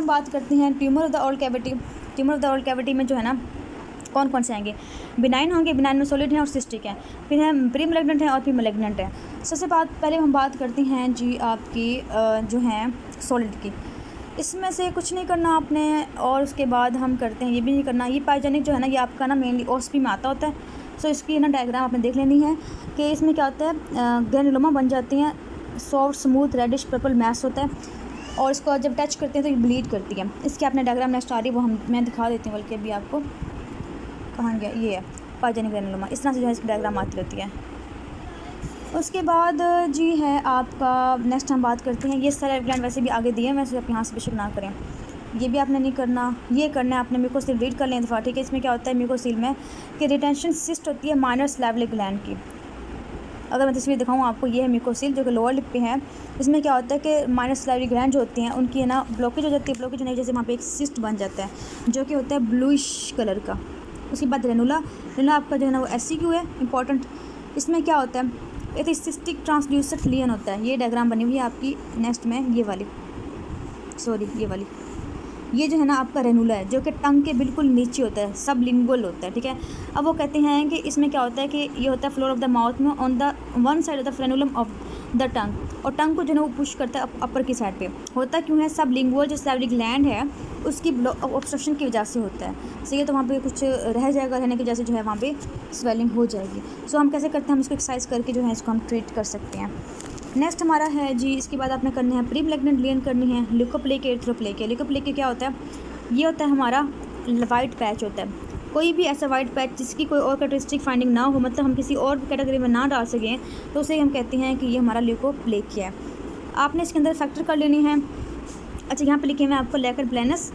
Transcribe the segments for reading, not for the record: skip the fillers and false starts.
हम बात करते हैं tumour of the oral cavity. Tumour of the oral cavity में जो है ना कौन कौन से आएंगे, बिनाइन होंगे, बिनाइन में सॉलिड हैं और सिस्टिक हैं, फिर है प्री मैलिग्नेंट है और फिर मैलिग्नेंट है। सबसे पहले हम बात करते हैं जी आपकी जो हैं सॉलिड की। इसमें से कुछ नहीं करना आपने, और उसके बाद हम करते हैं ये भी नहीं करना। ये पाइजेनिक जो है ना ये आपका ना मेनली ओस्पी में आता होता है। सो इसकी ना डायग्राम आपने देख लेनी है कि इसमें क्या होता है, ग्रेनुलोमा बन जाती हैं, soft smooth reddish purple mass होता है, और इसको जब टच करते हैं तो ये ब्लीड करती है। इसकी आपने डायग्राम नेक्स्ट आ रही है, वो मैं दिखा देती हूँ, बल्कि अभी आपको कहाँ गया, ये है पाइजेनिक ग्रेनुलोमा। इस तरह से जो है इसकी डायग्राम आती रहती है। उसके बाद जी है आपका नेक्स्ट हम बात करते हैं, ये सारे ग्लैंड वैसे भी आगे दिए हैं, वैसे आप यहाँ से बेशक ना करें, ये भी आपने नहीं करना। ये करना है आपने म्यूकोसील रीड कर लें दफ़ा, ठीक है। इसमें क्या होता है म्यूकोसील में कि रिटेंशन सिस्ट होती है माइनर स्लैवलिक ग्लैंड की। अगर मैं तस्वीर दिखाऊँ आपको, ये है म्यूकोसील जो कि लोअर लिप पे है। इसमें क्या होता है कि माइनर स्लैवलिक ग्लैंड जो होती हैं उनकी है ना ब्लॉकेज हो जाती है। ब्लॉकेज होने की वजह से वहाँ पे एक सिस्ट बन जाता है जो कि होता है ब्लूइश कलर का। उसके बाद रेनुला आपका जो है ना वो SCQ है इंपॉर्टेंट। इसमें क्या होता है, एक सिस्टिक ट्रांसड्यूसर फ्लियन होता है। ये डायग्राम बनी हुई है आपकी नेक्स्ट में, ये वाली ये जो है ना आपका रेनुला है जो कि टंग के बिल्कुल नीचे होता है, सब लिंगुअल होता है, ठीक है। अब वो कहते हैं कि इसमें क्या होता है कि ये होता है फ्लोर ऑफ द माउथ में on the one side of the frenulum of the tongue, और टंग को जो है वो पुश करता है अपर की साइड पे। होता क्यों है, सब लिंगुअल जो सैवरी ग्लैंड है उसकी ऑब्स्ट्रक्शन की वजह से होता है। सही है, तो वहाँ पे कुछ रह जाएगा, रहने की वजह से जो है वहाँ पे स्वेलिंग हो जाएगी। सो हम कैसे करते हैं, हम इसको एक्सरसाइज करके जो है इसको हम ट्रीट कर सकते हैं। नेक्स्ट हमारा है जी, इसके बाद आपने करने हैं प्री मैलिग्नेंट लीजन करनी है, ल्यूकोप्लेकिया एरिथ्रोप्लेकिया। ल्यूकोप्लेकिया क्या होता है, ये होता है हमारा वाइट पैच होता है। कोई भी ऐसा वाइट पैच जिसकी कोई और कैरेक्टरिस्टिक फाइंडिंग ना हो, मतलब हम किसी और कैटेगरी में ना डाल सकें, तो उसे हम कहते हैं कि ये हमारा ल्यूकोप्लेकिया है। आपने इसके अंदर फैक्टर कर लेनी है। अच्छा, यहाँ पे लिखे हुए हैं आपको लेकर ब्लैनस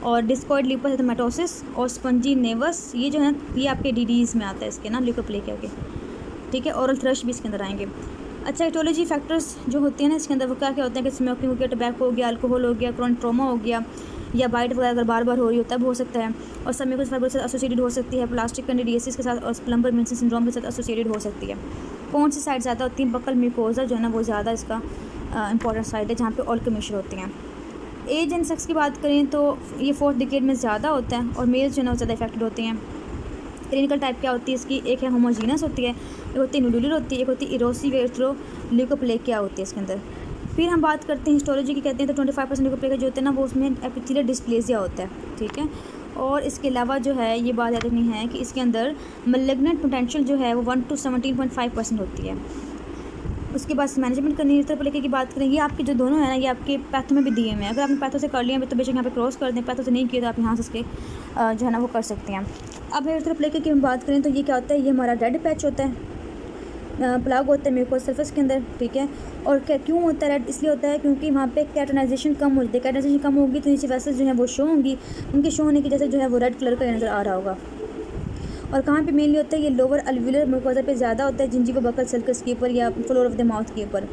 और डिस्कॉइड लिपस एथमेटोसिस और स्पंजी नेवस, ये जो है ये आपके DDs में आता है इसके ना ल्यूकोप्लेकिया के, ठीक है। ओरल थ्रश भी इसके अंदर आएंगे। अच्छा, एटोलॉजी फैक्टर्स जो होते हैं ना इसके अंदर वो क्या क्या होते हैं कि स्मोकिंग हो गया, टबैको हो गया, अल्कोहल हो गया, क्रोनिक ट्रॉमा हो गया, या बाइट वगैरह अगर बार बार हो रही हो तब हो सकता है, और सबम्यूकस फाइब्रोसिस के साथ एसोसिएटेड हो सकती है, प्लास्टिक कैंडिडियासिस के साथ और प्लम्बर मेंसन सिंड्रोम के साथ एसोसिएटेड हो सकती है। कौन सी साइड ज़्यादा होती है, बकल म्यूकोजा जो है ना वो ज़्यादा इसका इंपॉर्टेंट साइड है जहाँ पे ऑल कमीशन होती हैं। एज एंड सेक्स की बात करें तो ये 4th डिकेड में ज़्यादा होता है, और मेल्स जो है ना ज़्यादा इफेक्टेड होते हैं। क्लिनिकल टाइप क्या होती है इसकी, एक है होमोजीनस होती है, एक होती है न्यूडुलर होती है, एक होती है इरोसिव एरिथ्रोल्यूकोप्लेकिया होती है इसके अंदर। फिर हम बात करते हैं हिस्टोलॉजी की, कहते हैं तो 25% ल्यूकोप्लेकिया जो होते हैं ना वो उसमें एपिथेलियल डिस्प्लेसिया होता है, ठीक है। और इसके अलावा जो है ये बात याद रखनी है कि इसके अंदर मैलिग्नेंट पोटेंशियल जो है वो 1 to 17.5% होती है। उसके बाद मैनेजमेंट करनी है। एरिथ्रोप्लेकिया की बात करें, ये आपके जो दोनों है ना ये आपके पैथो में भी दिए हुए हैं। अगर आपने पैथो से कर लिया तो बेशक यहाँ पे क्रॉस कर दें, पैथो से नहीं किया तो आप यहाँ से इसके जो है ना वो कर सकते हैं। अब एरिथ्रोप्लेकिया की हम बात करें तो ये क्या होता है, ये हमारा रेड पैच होता है, प्लाग होता है म्यूकोस सरफेस के अंदर, ठीक है। और क्यों होता है रेड, इसलिए होता है क्योंकि वहाँ पे कैटनाइजेशन कम हो जाती है। कैटनाइजेशन कम होगी तो नीचे वेसल्स जो है वो शो होंगी, उनके शो होने की वजह से जो है वो रेड कलर का नज़र आ रहा होगा। और कहाँ पे मेनली होता है, ये लोअर अल्वियुलर म्यूकोसा पे ज़्यादा होता है, जिंजिवा बकल सर्कस के ऊपर या फ्लोर ऑफ द माउथ के ऊपर।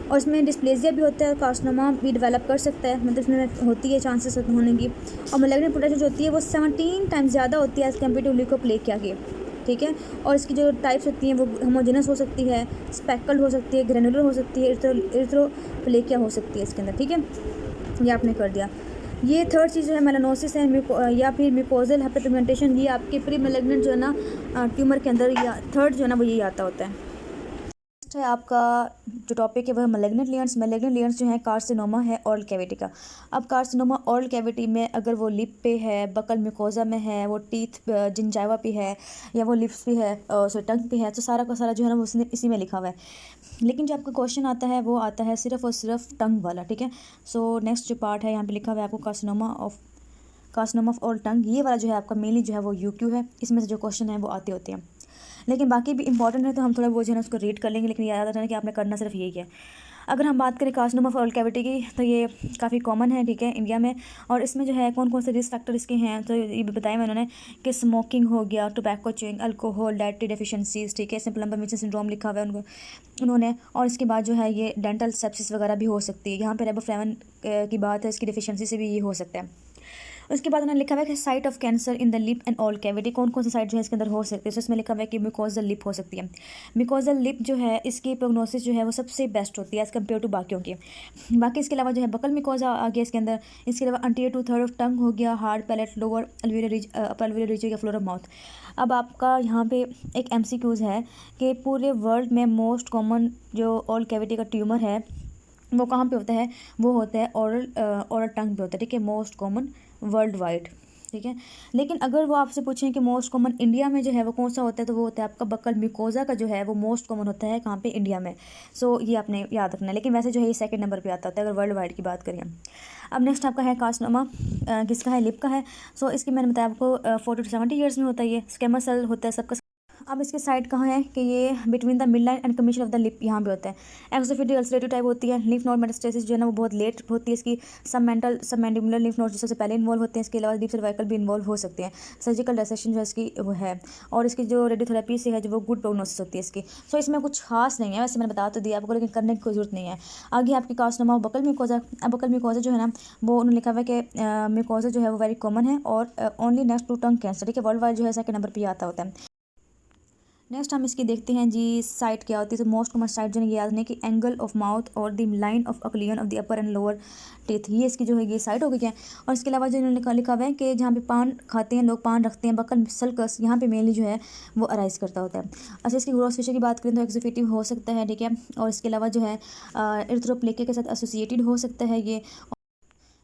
और इसमें डिस्प्लेजिया भी होता है और कार्सिनोमा भी डेवलप कर सकता है, मतलब इसमें होती है चांसेस होने की। और मैलिग्नेंट पोटेंशियल जो होती है वो 17 टाइम्स ज़्यादा होती है एज कम्पेयर टू ल्यूकोप्लेकिया के, ठीक है। और इसकी जो टाइप्स होती हैं वो होमोजेनस हो सकती है, स्पेकल्ड हो सकती है, ग्रेनुलर हो सकती है, एरिथ्रोप्लेकिया हो सकती है इसके अंदर, ठीक है। ये आपने कर दिया। ये थर्ड चीज़ जो है मेलानोसिस है या फिर म्यूकोजल हाइपरपिगमेंटेशन, ये आपके प्री मैलिग्नेंट जो है ना ट्यूमर के अंदर या थर्ड जो है ना वो यही आता होता है। नेक्स्ट है आपका जो टॉपिक है वह मैलिग्नेंट लीजन्स। मैलिग्नेंट लीजन्स जो है कार्सिनोमा है ओरल कैविटी का। अब कार्सिनोमा ओरल कैविटी में अगर वो लिप पे है, बकल म्यूकोजा में है, वो टीथ जिंजाइवा पे है, या वो लिप्स पे है, टंग पे है, तो सारा का सारा जो है ना वो इसी में लिखा हुआ है। लेकिन जो आपका क्वेश्चन आता है वो आता है सिर्फ और सिर्फ टंग वाला, ठीक है। सो नेक्स्ट जो पार्ट है यहाँ पे लिखा हुआ है आपको कार्सिनोमा ऑफ ओरल टंग, ये वाला जो है आपका मेनली जो है वो UQ है। इसमें से जो क्वेश्चन है वो आते होते हैं, लेकिन बाकी भी इंपॉर्टेंट है तो हम थोड़ा वो जो है ना उसको रीड कर लेंगे, लेकिन याद रखना कि आपने करना सिर्फ यही है। अगर हम बात करें कार्सिनोमा ऑफ ओरल कैविटी की तो ये काफ़ी कॉमन है, ठीक है, इंडिया में। और इसमें जो है कौन कौन से रिस्क फैक्टर इसके हैं तो ये भी बताया मैंने उन्होंने कि स्मोकिंग हो गया, tobacco chewing, alcohol, dietary deficiencies, ठीक है, इसमें प्लम्बर मेंसन सिंड्रोम लिखा हुआ है उन्होंने। और इसके बाद जो है ये डेंटल सेप्सिस वगैरह भी हो सकती है। यहाँ पर रेबोफ्लेविन की बात है, इसकी डिफिशियंसी से भी ये हो सकता है। उसके बाद उन्होंने लिखा हुआ है कि site of cancer in the lip and all cavity, कौन कौन सी साइट जो है इसके अंदर हो सकती है। तो इसमें लिखा हुआ है कि म्यूकोजल लिप हो सकती है। म्यूकोजल लिप जो है इसकी प्रोग्नोसिस जो है वो सबसे बेस्ट होती है एज़ कम्पेयर टू बाकियों की। बाकी इसके अलावा जो है बकल म्यूकोजा आ गया इसके अंदर। इसके अलावा anterior to third of tongue हो गया, हार्ड पैलेट, लोअर अल्वेओलर रिज, अपर अल्वेओलर रिज या फ्लोर ऑफ माउथ। अब आपका यहाँ पे एक MCQs है कि पूरे वर्ल्ड में मोस्ट कॉमन जो ऑल कैविटी का ट्यूमर है वो कहाँ पे होता है, वो होता है ओरल टंग पे होता है, ठीक है, मोस्ट कॉमन वर्ल्ड वाइड, ठीक है। लेकिन अगर वो आपसे पूछें कि मोस्ट कॉमन इंडिया में जो है वो कौन सा होता है, तो वो होता है आपका बकल म्यूकोजा का जो है वो मोस्ट कॉमन होता है कहाँ पे, इंडिया में। सो ये आपने याद रखना है। लेकिन वैसे जो है ये सेकंड नंबर पे आता है अगर वर्ल्ड वाइड की बात करें। अब नेक्स्ट आपका है कार्सिनोमा, किसका है, लिप का है। सो इसकी मैंने बताया आपको 40 to 70 ईयर्स में होता है ये। स्क्वेमस सेल होता है सबका। अब इसके साइड कहाँ है कि ये between the mid line and commission of the lip यहाँ पे होता है। एक्सोफिडी अल्सरेटिव टाइप होती है। लिम्फ नोड मेटास्टेसिस जो है ना वो बहुत लेट होती है इसकी। सब मैंडिबुलर लिम्फ नोड सबसे पहले इन्वॉल्व होते हैं। इसके अलावा डीप सर्वाइकल भी इन्वॉल्व हो सकते हैं। सर्जिकल डायसेक्शन जो है इसकी वो है, और इसकी जो रेडियोथेरेपी से है जो वो गुड प्रोग्नोसिस होती है इसकी। सो इसमें कुछ खास नहीं है, वैसे मैंने बता तो दिया आपको, लेकिन करने की कोई जरूरत नहीं है। आगे आपकी कार्सिनोमा बकल म्यूकोजा। अब बकल म्यूकोजा जो है ना वो उन्होंने लिखा हुआ है कि म्यूकोजा जो है वो वेरी कॉमन है और only next to tongue cancer, ठीक है, वर्ल्ड वाइड जो है सेकंड नंबर पर आता होता है। नेक्स्ट हम इसकी देखते हैं जी साइट क्या होती है। तो मोस्ट कॉमन साइट जो है ये याद नहीं कि एंगल ऑफ माउथ और the line of occlusion of the upper and lower teeth, ये इसकी जो है ये साइट हो गई है। और इसके अलावा जो इन्होंने लिखा हुआ है कि जहाँ पे पान खाते हैं लोग, पान रखते हैं, बकल सल्कस यहाँ पे मेनली जो है वो अराइज करता होता है। अच्छा, इसकी ग्रोथ फीचर की बात करें तो एक्जिक्यूटिव हो सकता है, ठीक है, और इसके अलावा जो है इरिथ्रोप्लेकिया के साथ एसोसिएटेड हो सकता है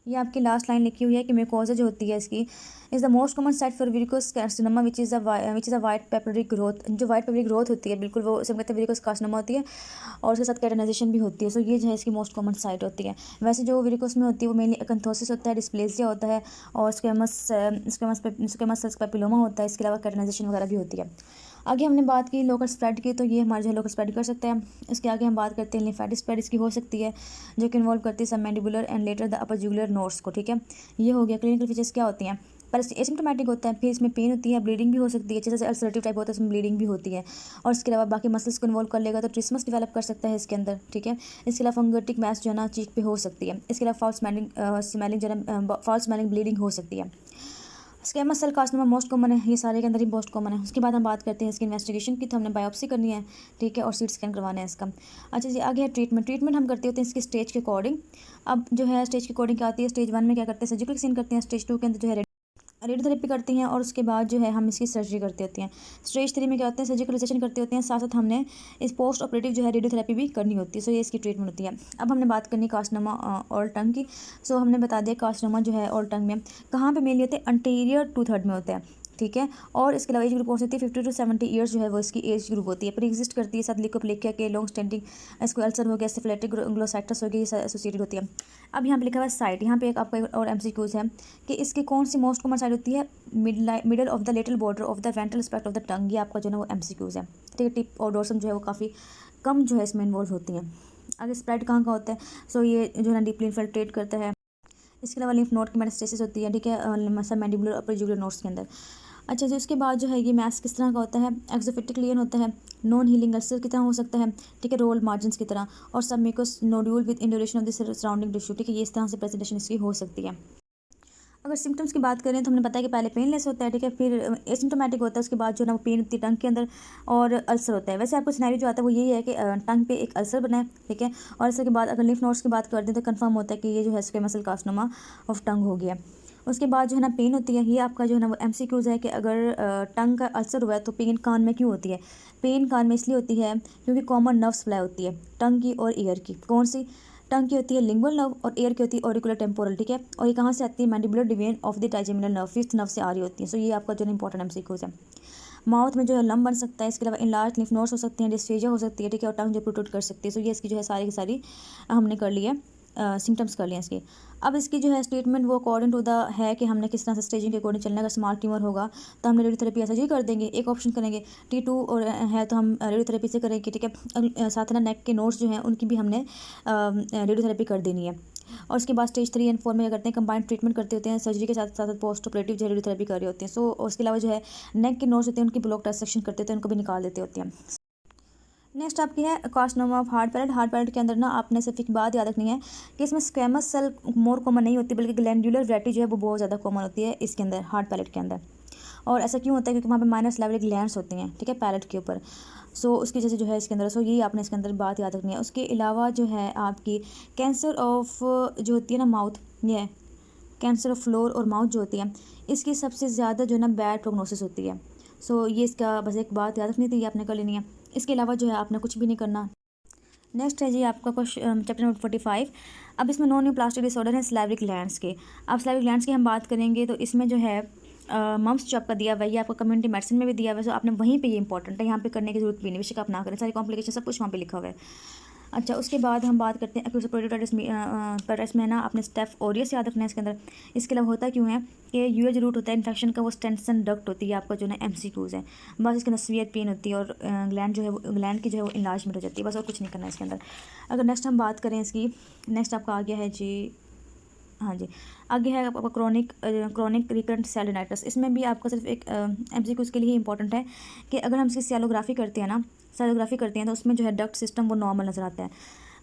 ये आपकी लास्ट लाइन लिखी हुई है कि म्यूकोजा जो होती है इसकी is the most common site for varicose carcinoma which is a white peppery growth. जो वाइट पेपरी ग्रोथ होती है बिल्कुल वो सब कहते हैं वेरिकोस कार्सिनोमा होती है, और उसके साथ कैटेनाइजेशन भी होती है। सो ये जो है इसकी मोस्ट कॉमन साइट होती है। वैसे जो वेरिकोस में होती है वो मेनली अकंथोसिस होता है, डिस्प्लेसिया होता है, और स्क्वेमस सेल्स पेपिलोमा होता है। इसके अलावा कैटेनाइजेशन वगैरह भी होती है। आगे हमने बात की लोकल स्प्रेड की, तो ये हमारे जो है लोकल स्प्रेड कर सकते हैं। इसके आगे हम बात करते हैं लिम्फेटिक स्प्रेड, इसकी हो सकती है जो कि इन्वॉल्व करती है सब mandibular and later the upper jugular nodes को, ठीक है। ये हो गया। क्लिनिकल फीचर्स क्या होती हैं, पर एसिम्प्टोमेटिक होता है, फिर इसमें पेन होती है, ब्लीडिंग भी हो सकती है, जैसे अल्सरेटिव टाइप होता है इसमें ब्लीडिंग भी होती है। और इसके अलावा बाकी मसल्स को इन्वॉल्व कर लेगा तो ट्रिस्मस डेवलप कर सकता है इसके अंदर, ठीक है। इसके अलावा फंगटिक मैस जो है ना चीक पे हो सकती है। इसके अलावा फॉल्स स्मेलिंग ब्लीडिंग हो सकती है। Squamous cell carcinoma most common है, ये सारे के अंदर ही मोस्ट कॉमन है। उसके बाद हम बात करते हैं इसकी इन्वेस्टिगेशन की, तो हमने बायोप्सी करनी है, ठीक है, और सीटी स्कैन करवाना है इसका। अच्छा जी, आगे है ट्रीटमेंट हम करते होते हैं इसकी स्टेज के अकॉर्डिंग। अब जो है स्टेज के अकॉर्डिंग क्या आती है, स्टेज 1 में क्या करते हैं, सर्जिकल सीन करते हैं। स्टेज 2 के अंदर जो है रेडियोथेरेपी करती हैं, और उसके बाद जो है हम इसकी सर्जरी करते होते हैं। स्टेज 3 में क्या होते हैं, सर्जिकल रिसेक्शन करते होते हैं, साथ साथ हमने इस पोस्ट ऑपरेटिव जो है रेडियोथेरेपी भी करनी होती है। सो ये इसकी ट्रीटमेंट होती है। अब हमने बात करनी कार्सिनोमा और टंग की। सो हमने बता दिया कार्सिनोमा जो है और टंग में कहाँ पे मेनली होते हैं, अंटीरियर 2/3 में होता है, ठीक है। और इसके अलावा एज ग्रुप हो सकती है 50 to 70 ईयर्स जो है वो इसकी एज ग्रुप होती है। प्री एग्जिस्ट करती है साथ लिकोप्लेकिया के, लॉन्ग स्टैंडिंग इसको अल्सर हो गया, सिफिलिटिक ग्लोसाइटस हो गई, एसोसिएटेड होती है। अब यहाँ पे लिखा हुआ है साइट, यहाँ पे एक आपका और MCQs है कि इसकी कौन सी मोस्ट कॉमन साइट होती है, middle of the little border of the ventral aspect of the tongue. ये आपका जो है वो MCQs है, ठीक है। टिप और डोर्सम जो है वो काफ़ी कम जो है इसमें इन्वॉल्व होती हैं। आगे स्प्रेड कहाँ का होता है, सो ये जो है ना डीपली इन्फिल्ट्रेट करता है। इसके अलावा लिम्फ नोड की मेटास्टेसिस होती है, ठीक है, सब मैंडिबुलर अपर जुगुलर नोड्स के अंदर। अच्छा जी, उसके बाद जो है ये मैस किस तरह का होता है, एक्सोफिटिक लेन होता है, नॉन हीलिंग अल्सर की तरह हो सकता है, ठीक है, रोल मार्जिन की तरह, और सब mucous nodule with induration of the surrounding tissue, ठीक है, ये इस तरह से प्रेजेंटेशन इसकी हो सकती है। अगर सिम्टम्स की बात करें तो हमने बताया कि पहले पेनलेस होता है, ठीक है, फिर एसिम्टोमेटिक होता है, उसके बाद जो ना वो पेन होती है टंग के अंदर, और अल्सर होता है। वैसे आपको सिनेरियो जो आता है वो यही है कि टंग पे एक अल्सर बना है, ठीक है, और अल्सर के बाद अगर लिम्फ नोड्स की बात करते हैं तो कंफर्म होता है कि ये जो है squamous cell carcinoma of tongue हो गया। उसके बाद जो है ना पेन होती है, ये आपका जो है ना वो MCQs है कि अगर टंग का अल्सर हुआ है तो पेन कान में क्यों होती है। पेन कान में इसलिए होती है क्योंकि कॉमन नर्व सप्लाई होती है टंग की और ईयर की। कौन सी, टंग की होती है लिंगुअल नर्व और एयर की होती है ऑरिकुलर टेम्पोरल, ठीक है। और ये कहाँ से आती है, mandibular division of the trigeminal nerve, 5th nerve से आ रही होती है। सो ये आपका जो है इंपॉर्टेंट MCQs है। माउथ में जो है लम बन सकता है, इसके अलावा इनलार्ज लिम्फ नोड्स हो सकते हैं, डिस्फेजिया हो सकती है, ठीक है, और टंग जो प्रोट्रूड कर सकती है। सो ये इसकी जो है सारी की सारी हमने कर ली है, सिम्टम्स कर लिए इसके। अब इसकी जो है स्टेटमेंट वो अकॉर्डिंग टू द है कि हमने किस तरह से स्टेजिंग के अकॉर्डिंग चलना है। अगर स्मॉल ट्यूमर होगा तो हम रेडियोथेरेपी ऐसा ही कर देंगे, एक ऑप्शन करेंगे। T2 और है तो हम रेडियोथेरेपी से करेंगे, ठीक है। साथ ना नेक के नोड्स जो हैं उनकी भी हमने रेडियोथेरेपी कर देनी है। और उसके बाद स्टेज 3 और 4 में क्या करते हैं, कंबाइंड ट्रीटमेंट करते होते हैं, सर्जरी के साथ साथ पोस्ट ऑपरेटिव जो रेडियोथेरेपी कर रहे होते हैं। सो उसके अलावा जो है नेक के नोड्स होते हैं उनकी ब्लॉक डिसेक्शन करते होते हैं, उनको भी निकाल देते होते हैं। नेक्स्ट आपकी है carcinoma of hard palate. Hard palate के अंदर ना आपने सिर्फ एक बात याद रखनी है कि इसमें स्क्वेमस सेल मोर कॉमन नहीं होती, बल्कि ग्लैंडुलर वैरायटी जो है वो बहुत ज़्यादा कॉमन होती है इसके अंदर, हार्ट पैलेट के अंदर। और ऐसा क्यों होता है? क्योंकि वहाँ पे माइनर स्लैवरी ग्लैंड्स होती हैं, ठीक है, पैलेट के ऊपर। सो उसकी वजह से जो है इसके अंदर, सो यही आपने इसके अंदर बात याद रखनी है। उसके अलावा जो है आपकी कैंसर ऑफ जो होती है ना माउथ, ये कैंसर ऑफ फ्लोर और माउथ जो होती है, इसकी सबसे ज़्यादा जो है ना बैड प्रोग्नोसिस होती है। सो ये इसका बस एक बात याद रखनी थी, ये आपने कर लेनी है। इसके अलावा जो है आपने कुछ भी नहीं करना। नेक्स्ट है जी आपका क्वेश्चन चैप्टर नंबर 45। अब इसमें नॉन न्यू प्लास्टिक डिसऑर्डर है स्लैविक ग्लैंड्स के। अब स्लैविक ग्लैंड्स की हम बात करेंगे तो इसमें जो है मम्स जो आपका दिया हुआ है ये आपका कम्युनिटी मेडिसिन में भी दिया हुआ है, सो आपने वहीं पे ये इंपॉर्टेंट है, यहाँ पे करने की जरूरत भी नहीं, बेशक आप ना करें, सारी कॉम्प्लिकेशन सब कुछ वहाँ पे लिखा हुआ है। अच्छा, उसके बाद हम बात करते हैं एक्यूट पेरिटोटाइटिस में ना आपने स्टेफ ओरियस याद रखना है इसके अंदर। इसके अलावा होता क्यों है कि यूएच रूट होता है इन्फेक्शन का, वो स्टेंसन डक्ट होती है आपका जो है एमसीक्यूज है, बस इसके अंदर सीवियर पेन होती है और ग्लैंड जो है वो ग्लैंड की जो है वो इन्लार्जमेंट हो जाती है, बस और कुछ नहीं करना है इसके अंदर। अगर नेक्स्ट हम बात करें इसकी, नेक्स्ट आपका आ गया है जी, हाँ जी, आगे है आपका क्रॉनिक रिकरेंट सेलोनाइटिस। इसमें भी आपका सिर्फ एक एमसीक्यू के लिए इंपॉर्टेंट है कि अगर हम इसकी सेलोग्राफी करते हैं ना, सेलोग्राफी करते हैं तो उसमें जो है डक्ट सिस्टम वो नॉर्मल नज़र आता है।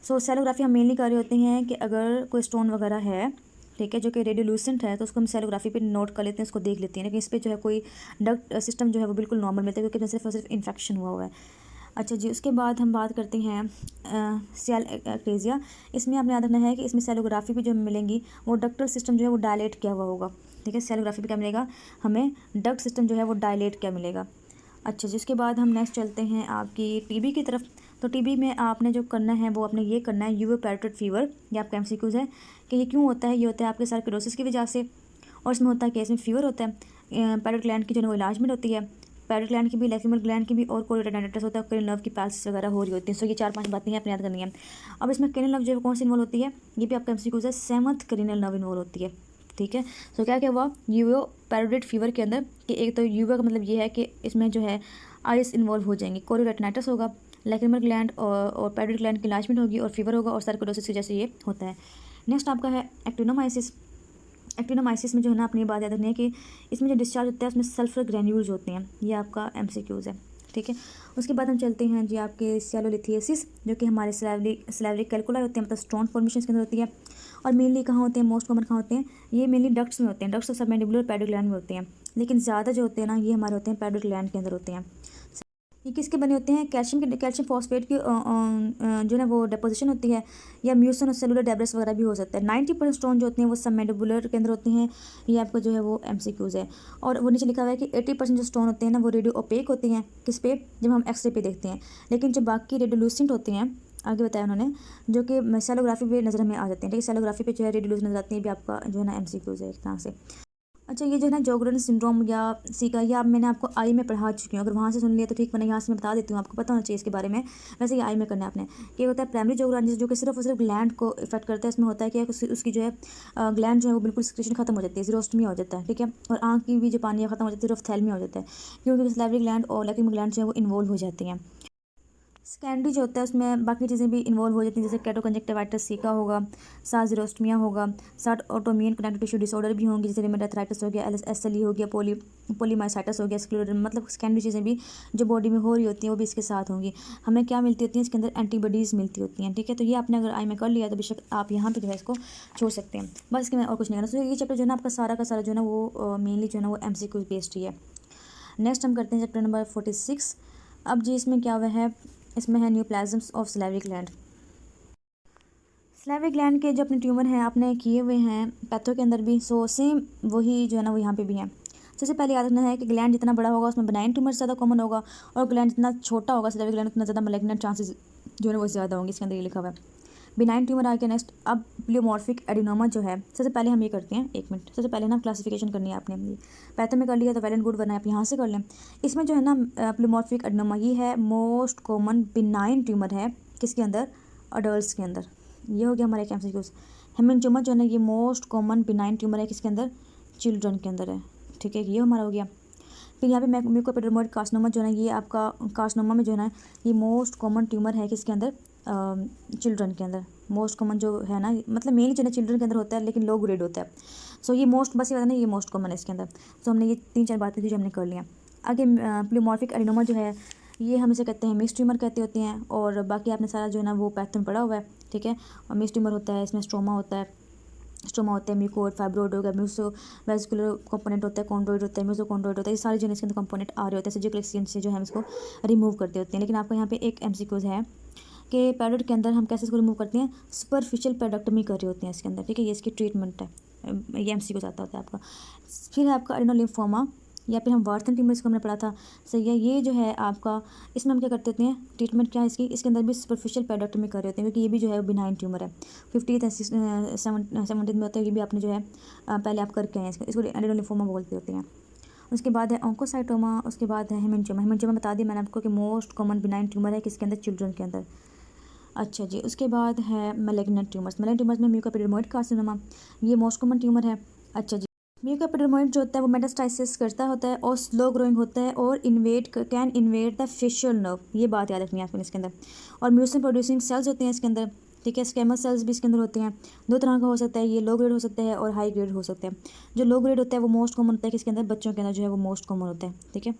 सो सेलोग्राफी हम मेनली कर रहे होते हैं कि अगर कोई स्टोन वगैरह है, ठीक है, जो कि रेडियोल्यूसेंट है, तो उसको हम सेलोग्राफी पे नोट कर लेते हैं, उसको देख लेते हैं, लेकिन इस पर जो है कोई डक्ट सिस्टम जो है वो बिल्कुल नॉर्मल मिलता है, क्योंकि सिर्फ और सिर्फ इन्फेक्शन हुआ है। अच्छा जी, उसके बाद हम बात करते हैं सेल एक्टेजिया। इसमें आपने याद रखना है कि इसमें सेलोग्राफी भी जो मिलेंगी वो डक्टल सिस्टम जो है वो डायलेट किया हुआ होगा, ठीक है, सेलोग्राफी पे क्या मिलेगा हमें, डक्ट सिस्टम जो है वो डायलेट क्या मिलेगा। अच्छा जी, उसके बाद हम नेक्स्ट चलते हैं आपकी टीबी की तरफ। तो टीबी में आपने जो करना है वो आपने ये करना है यूवे पैरोटिड फीवर, ये आपका एमसीक्यूज है कि ये क्यों होता है। ये होता है आपके सार्कोइडोसिस की वजह से, और इसमें होता है कि इसमें फीवर होता है, पैरोटिड ग्लैंड की जो है वो इलाजमेंट होती है, पैरोटिड ग्लैंड की भी, लाक्रिमल ग्लैंड की भी, और कोरियोटाइटिस होता है, क्रेनियल नर्व की पैल्सिस वगैरह हो रही होती है। सो ये 4-5 बातें हैं अपने याद करनी है। अब इसमें क्रेनियल नर्व जो है कौन सी इन्वॉल्व होती है, ये भी आपका एमसीक्यूज है, 7th क्रेनियल नर्व इन्वॉल्व होती है, ठीक है। सो क्या क्या हुआ यूओ पैरोटिड फीवर के अंदर कि एक तो यूओ का मतलब ये है कि इसमें जो है आइस इन्वॉल्व हो जाएंगी, कोरियोटाइटिस होगा, लाक्रिमल ग्लैंड और पैरोटिड ग्लैंड की इलाजमेंट होगी, और फीवर होगा, और सार्कोइडोसिस की जैसे ये होता है। नेक्स्ट आपका है एक्टिनोमाइसिस। एक्टिनोमाइसिस में जो है ना अपनी बात याद रखनी है कि इसमें जो डिस्चार्ज होता है उसमें सल्फर ग्रैन्यूल्स होते हैं, ये आपका एमसीक्यूज़ है, ठीक है। उसके बाद हम चलते हैं जी आपके सेलोलिथियसिस, जो कि हमारे स्लैवरी कैलकुला होते हैं, मतलब स्टोन फॉर्मेशन के अंदर होती है, और मेनली कहाँ होते हैं, मोस्ट कॉमन कहाँ होते हैं, ये मेनली डक्ट्स में होते हैं, ducts of submandibular parotid gland में होते हैं, लेकिन ज़्यादा जो होते हैं ना ये हमारे होते हैं पैरोटिड ग्लैंड के अंदर होते हैं। ये किसके बने होते हैं, कैल्शियम फॉस्फेट की जो है वो डिपोजिशन होती है, या म्यूसन और सेलुलर डेब्रिस वगैरह भी हो सकता है। 90% स्टोन जो होते हैं वो सबमैंडिबुलर के अंदर होते हैं, ये आपका जो है वो एमसीक्यूज है। और वो नीचे लिखा हुआ है कि 80% जो स्टोन होते हैं ना वो रेडियो ओपेक होते हैं, किस पे, जब हम एक्सरे पे देखते हैं, लेकिन जो बाकी रेडियोलूसेंट होते हैं, आगे बताया उन्होंने, जो कि सेलोग्राफी पे नज़र में आ जाते हैं, ठीक है, सेलोग्राफी पे जो है रेडियोलूसेंट नजर आती है, भी आपका जो है ना एमसीक्यूज है एक तरह से। अच्छा, ये जो है ना जोगरन सिंड्रोम या सीका, ये अब मैंने आपको आई में पढ़ा चुकी हूँ, अगर वहाँ से सुन लिया तो ठीक, वरना यहाँ से मैं बता देती हूँ, आपको पता होना चाहिए इसके बारे में। वैसे ये आई में करना है आपने, कि होता है प्राइमरी जोगराइटिस जो कि सिर्फ और सिर्फ ग्लैंड को इफेक्ट करता है। इसमें होता है कि उसकी जो है ग्लैंड जो है वो बिल्कुल सिक्रेशन खत्म हो जाती है, जीरोस्टोमिया हो जाता है, ठीक है, और आँख की भी जो पानी है खत्म हो जाती है, सिर्फ थैलेमिया हो जाता है, क्योंकि स्लाइवरी ग्लैंड और लैक्रिमल ग्लैंड जो है वो इन्वॉल्व हो जाती हैं। सेकेंडरी जो होता है उसमें बाकी चीज़ें भी इन्वॉल्व हो जाती हैं, जैसे कैटोकंजक्टिवाइटिस सीका होगा, सार्कोइडोस्टोमिया होगा, साथ ऑटोइम्यून कनेक्टिव टिश्यू डिसऑर्डर भी होंगे, जैसे रूमेटॉइड आर्थराइटिस हो गया, एसएलई हो गया, पोलीमाइसाइटिस हो गया, स्क्लेरोderma, मतलब सेकेंडरी चीज़ें भी जो बॉडी में हो रही होती हैं वो भी इसके साथ होंगी। हमें क्या मिलती होती हैं इसके अंदर, एंटीबॉडीज़ मिलती होती हैं, ठीक है। तो ये आपने अगर आई में कर लिया तो बेशक आप यहाँ पे जो है इसको छोड़ सकते हैं, बस इसके में और कुछ नहीं करना। तो ये चैप्टर जो है ना आपका सारा का सारा जो है ना वो मेनली जो है ना वो एमसीक्यू बेस्ड ही है। नेक्स्ट हम करते हैं चैप्टर नंबर 46। अब जी इसमें क्या हुआ है, इसमें है न्यूप्लाज्म्स of slavery gland. Slavery gland के जो अपने ट्यूमर हैं आपने किए हुए हैं पैथो के अंदर भी, सो सेम वही जो है ना वो यहाँ पे भी है। सबसे पहले याद रखना है कि ग्लैंड जितना बड़ा होगा उसमें बेनाइन ट्यूमर ज़्यादा कॉमन होगा, और ग्लैंड जितना छोटा होगा स्लैवरी ग्लैंड उतना ज़्यादा मैलिग्नेंट चांसेस जो है वो ज़्यादा होंगे, इसके अंदर ये लिखा हुआ है। बिनाइन ट्यूमर आ गया नेक्स्ट। अब प्लियोमॉर्फिक एडिनोमा जो है, सबसे पहले हम ये करते हैं, एक मिनट, सबसे पहले ना क्लासिफिकेशन करनी है आपने, पैथो में कर लिया तो वेल एंड गुड, वरना आप यहाँ से कर लें। इसमें जो है ना प्लियोमॉर्फिक एडिनोमा ये है मोस्ट कॉमन बिनाइन ट्यूमर है, किसके अंदर, अडल्ट के अंदर। ये हो गया हमारे एमसीक्यूज। हेमेंजियोमा जो है ना ये मोस्ट कॉमन बिनाइन ट्यूमर है, किसके अंदर, चिल्ड्रन के अंदर है, ठीक है, ये हमारा हो गया। फिर यहाँ पे म्यूकोएपिडर्मोइड कार्सिनोमा जो है ना ये आपका कार्सिनोमा में जो है ना ये मोस्ट कॉमन ट्यूमर है, किसके अंदर, चिल्ड्रन के अंदर। मोस्ट कॉमन जो है ना, मतलब मेनली जो है चिल्ड्रन के अंदर होता है, लेकिन लो ग्रेड होता है। सो ये मोस्ट, बस ये बताना ये मोस्ट कॉमन है इसके अंदर। सो हमने ये 3-4 बातें थी जो हमने कर लिया। आगे प्लियोमॉर्फिक एडिनोमा जो है ये हम इसे कहते हैं मिक्स ट्यूमर कहते होते हैं। और बाकी आपने सारा जो है ना वो पैथन पढ़ा हुआ है, ठीक है। और मिक्स ट्यूमर होता है, इसमें स्ट्रोमा होता है, म्यूकोइड, फाइब्रोइड हो गया, म्यूसो वेस्कुलर कंपोनेंट होता है, कॉन्ड्रोइड होता है, म्यूसोकॉन्ड्रोइड होता है। ये सारे जो है इसके अंदर कंपोनेंट आ रहे होते हैं, सर्जिकल एक्सचेंज से जो है हम इसको रिमूव करते होते हैं। लेकिन आपको यहाँ पे एक एमसीक्यूज है कि पैरोड के अंदर हम कैसे इसको रिमूव करते हैं, सुपरफिशियल पैरोडक्टमी कर रहे होते हैं इसके अंदर, ठीक है। ये इसकी ट्रीटमेंट है, ये एमसीक्यूज आता होता है आपका। फिर है आपका एडेनोलिम्फोमा या फिर हम वार्थन ट्यूमर, इसको हमने पढ़ा था, सही है। ये जो है आपका, इसमें हम क्या करते होते हैं, ट्रीटमेंट क्या है इसकी, इसके अंदर भी सुपरफिशियल पैरोडक्टमी कर रहे होते हैं, क्योंकि ये भी जो है बिनाइन ट्यूमर है। 50th में होता है, ये भी आपने जो है पहले आप करके आए, इसको एडेनोलिम्फोमा बोलते होते हैं। उसके बाद है ऑन्कोसाइटोमा, उसके बाद है हेमेंजियोमा। हेमेंजियोमा बता दिया मैंने आपको कि मोस्ट कॉमन बिनाइन ट्यूमर है किसके अंदर, चिल्ड्रन के अंदर। अच्छा जी, उसके बाद है मैलिग्नेंट ट्यूमर्स। मैलिग्नेंट ट्यूमर्स में म्यूकोएपिडर्मोइड कार्सिनोमा, ये मोस्ट कॉमन ट्यूमर है। अच्छा जी, म्यूकोएपिडर्मोइड जो होता है वो मेटास्टाइसिस करता होता है और स्लो ग्रोइंग होता है और can invade the facial nerve, ये बात याद रखनी है आपको इसके अंदर। और म्यूसिन प्रोड्यूसिंग सेल्स होते हैं इसके अंदर, ठीक है। स्केमस सेल्स भी इसके अंदर होते हैं, दो तरह का हो सकता है, ये लो ग्रेड हो सकता है और हाई ग्रेड हो सकता है। जो लो ग्रेड होता है वो मोस्ट कॉमन होता है किसके अंदर, बच्चों के अंदर जो है वो मोस्ट कॉमन होता है, ठीक है।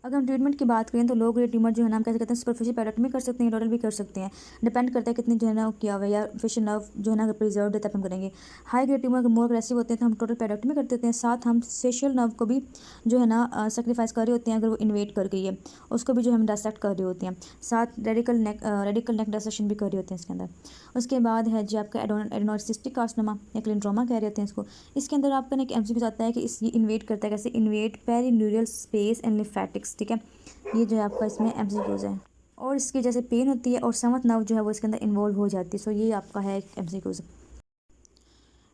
अगर हम ट्रीटमेंट की बात करें तो लो ग्रेड ट्यूमर जो है ना हम कैसे करते हैं, सुपरफिशियल पैरोडक्टमी कर सकते हैं, टोटल भी कर सकते हैं, डिपेंड करता है कितनी जो है ना किया हुआ है, या फेशियल नर्व जो है ना अगर प्रिजर्व है तब हम करेंगे। हाई ग्रेड ट्यूमर अगर मोर अग्रेसिव होते हैं तो हम टोटल पैरोडक्टमी करते होते हैं, साथ हम फेशियल नर्व को भी जो है ना सेक्रीफाइस कर रहे होते हैं, अगर वो इन्वेट कर गई है उसको भी जो हम डायसेक्ट कर रहे होते हैं, साथ रेडिकल नेक डायसेक्शन भी कर रहे होते हैं इसके अंदर। उसके बाद है जी आपका एडेनोसिस्टिक कार्सिनोमा या क्लिंड्रोमा कह रहे होते हैं इसको। इसके अंदर आपका ना एक एमसीक्यू आता है कि ये इन्वेट करता है, कैसे InvIT perineural space and lymphatics, ठीक है। ये जो है आपका इसमें एमसीक्यूज है, और इसकी जैसे पेन होती है और समथ नर्व जो है वो इसके अंदर इन्वॉल्व हो जाती है। सो ये आपका है एमसीक्यूज।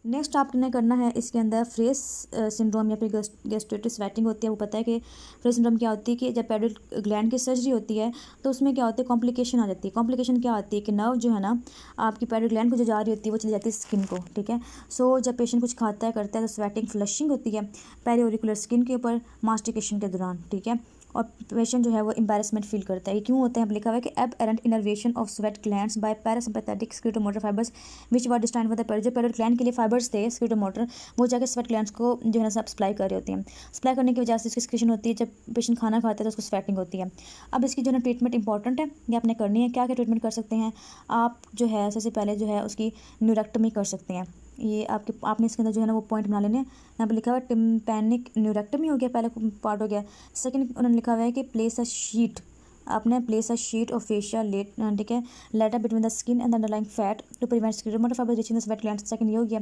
नेक्स्ट आपने करना है इसके अंदर फ्रेस सिंड्रोम या फिर गैस्ट्रेटिस स्वेटिंग होती है। वो पता है कि फ्रेस सिंड्रोम क्या होती है कि जब पैरोइड ग्लैंड की सर्जरी होती है तो उसमें क्या होती है, कॉम्प्लिकेशन आ जाती है। कॉम्प्लिकेशन क्या आती है कि नर्व जो है ना आपकी पैरोइड ग्लैंड को जो जा रही होती है वो चली जाती है स्किन को, ठीक है। सो जब पेशेंट कुछ खाता है करता है तो स्वेटिंग फ्लशिंग होती है पेरियोरिकुलर स्किन के ऊपर मास्टिकेशन के दौरान, ठीक है। और पेशेंट जो है वो एम्बैरेसमेंट फील करता है। ये क्यों होता है, लिखा हुआ है कि aberrant innervation of sweat glands by parasympathetic secretomotor fibres which were destined with the parotid. जो पैरोइड ग्लैंड के लिए फाइबर्स थे स्क्लेरोमोटर, वो जाकर स्वेट ग्लैंड्स को जो है ना सब सप्लाई कर रहे होते हैं। सप्लाई करने की वजह से इसकी सिक्रेशन होती है, जब पेशेंट खाना खाता है तो उसको स्वेटिंग होती है। अब इसकी जो है ट्रीटमेंट इंपॉर्टेंट है, ये आपने करनी है। क्या क्या ट्रीटमेंट कर सकते हैं आप, जो है सबसे पहले जो है उसकी न्यूरेक्टमी कर सकते हैं। ये आपने इसके अंदर जो है ना वो पॉइंट बना लेने हैं। यहाँ पे लिखा हुआ है टिम्पैनिक न्यूरेक्टमी हो गया, पहले पार्ट हो गया। सेकंड उन्होंने लिखा हुआ है कि प्लेस अ शीट, आपने place a sheet of fascia lata, ठीक है, lata between the skin and the underlying fat to prevent secretomotor fibre reaching the sweat glands. Second ये हो गया।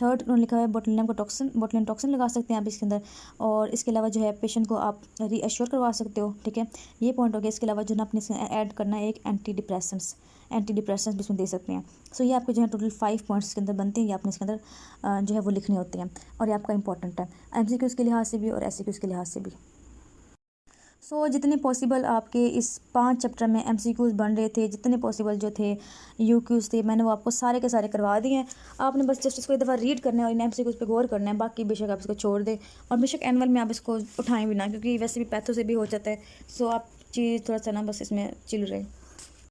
थर्ड उन्होंने लिखा हुआ है बोटुलिनम को टॉक्सिन, बोटुलिन टॉक्सिन लगा सकते हैं आप इसके अंदर। और इसके अलावा जो है पेशेंट को आप रीअश्योर करवा सकते हो, ठीक है। ये पॉइंट हो गया। इसके अलावा जो है आपने ऐड करना है एक एंटी डिप्रेसेंट्स भी इसमें दे सकते हैं। सो ये आपके जो है टोटल 5 पॉइंट्स के अंदर बनते हैं, ये आपने इसके अंदर जो है वो लिखने होते हैं, और ये आपका इंपॉर्टेंट है एमसीक्यूज़ के लिहाज से भी और एससीक्यूज़ के लिहाज से भी। सो जितने पॉसिबल आपके इस 5 चैप्टर में एमसीक्यूज़ बन रहे थे, जितने पॉसिबल जो थे यूक्यूज़ थे, मैंने वो आपको सारे के सारे करवा दिए हैं। आपने बस जस्ट इसको एक दफ़ा रीड करना है और इन एमसीक्यूज़ पे गौर करना है। बाकी बेशक आप इसको छोड़ दें, और बेशक एनुअल में आप इसको उठाएं भी ना, क्योंकि वैसे भी पैथों से भी हो जाता है। सो आप चीज़ थोड़ा सा ना बस इसमें चिल रहे।